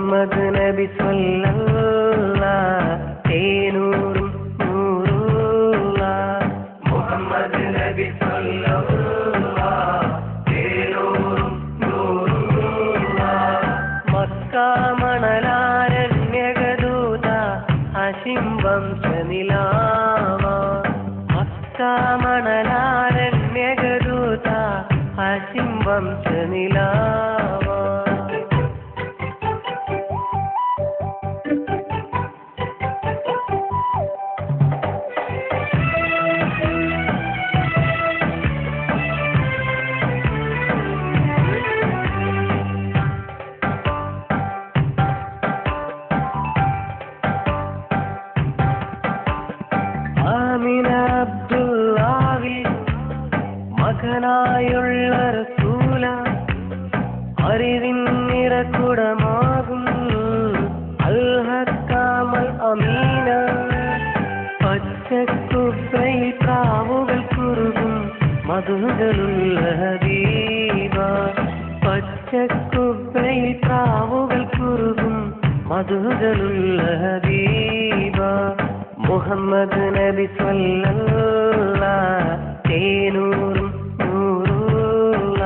മുഹമ്മദ് നബി സ്വല്ലല്ലാഹ് തേനൂറും നൂറുള്ള മുഹമ്മദ് നബി സ്വല്ലല്ലാഹ് തേനൂറും നൂറുള്ള Mecca മണലാരണ്യകദൂത ഹാശിം വംശനിലാവ Mecca മണലാരണ്യകദൂത ഹാശിം വംശനിലാവ Amina Abdullahi മകനായുള്ള റസൂല അറിവിൻ നിറകുടമാകും അൽഹക്കാമൽ അമീന പച്ചക്കുബ്രയിൽ പ്രാവുകൾ കുറുകും മധുകളുള്ള ഹബീബ പച്ചക്കുബ്രയിൽ പ്രാവുകൾ കുറുകും മധുകളുള്ള ഹബീബ മുഹമ്മദ് നബി സ്വല്ലല്ലാഹ് തേനൂറും നൂറുള്ള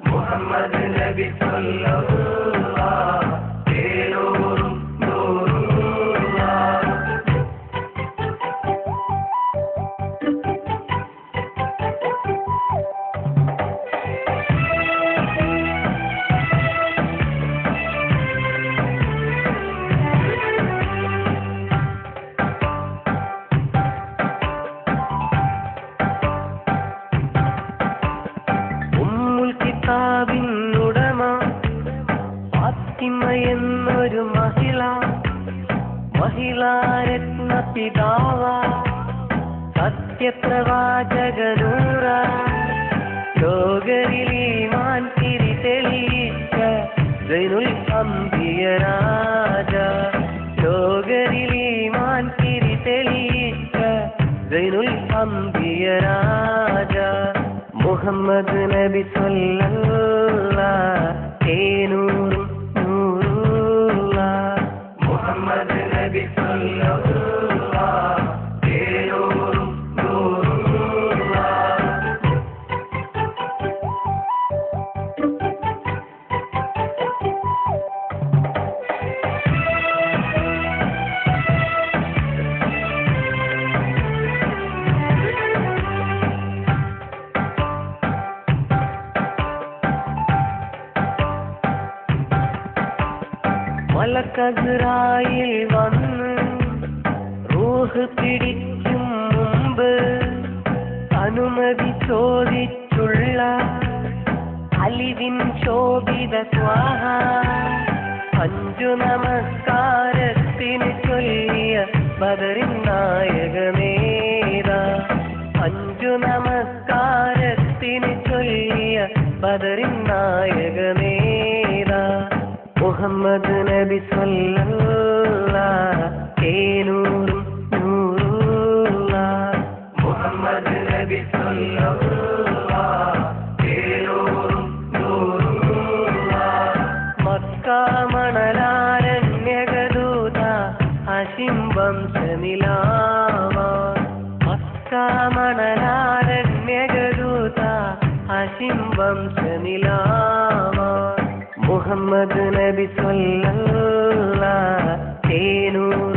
മുഹമ്മദ് നബി സ്വല്ലല്ലാഹ് തേനൂറും നൂറുള്ള കിതാബിനുടമ ഫാത്തിമ എന്നൊരു മഹിളാരത്ന പിതാവ സത്യപ്രവാചകനൂറ ലോകരിൽ ഈമാൻ തിരി തെളിയിച്ച സൈനുൽ അംബിയ രാജ ലോകരിൽ ഈമാൻ തിരി തെളിയിച്ച സൈനുൽ അംബിയ രാജ മുഹമ്മദ് നബി സ്വല്ലല്ലാഹ് തേനൂറും നൂറുള്ള മുഹമ്മദ് നബി സ്വല്ലല്ലാഹ് തേനൂറും നൂറുള്ള മലക്കസ്രായിൽ വന്ന് റൂഹ് പിടിക്കും മുമ്പ് അനുമതി ചോദിച്ചുള്ള അലിവിൻ ശോഭിത സ്വാഹ അഞ്ചു നമസ്കാരത്തിന് ചൊല്ലിയ ബദറിൻ നായകനേത അഞ്ചു നമസ്കാരത്തിന് ചൊല്ലിയ ബദറിൻ നായകനേത മുഹമ്മദ് നബി സ്വല്ലല്ലാഹ് തേനൂറും നൂറുള്ള മുഹമ്മദ് നബി സ്വല്ലല്ലാഹ് തേനൂറും നൂറുള്ള മക്ക മണലാരണ്യകദൂത ഹാശിം വംശനിലാവ മക്ക മണലാരണ്യകദൂത ഹാശിം വംശനിലാവ മുഹമ്മദ് നബി സ്വല്ലല്ലാഹ് തേനൂർ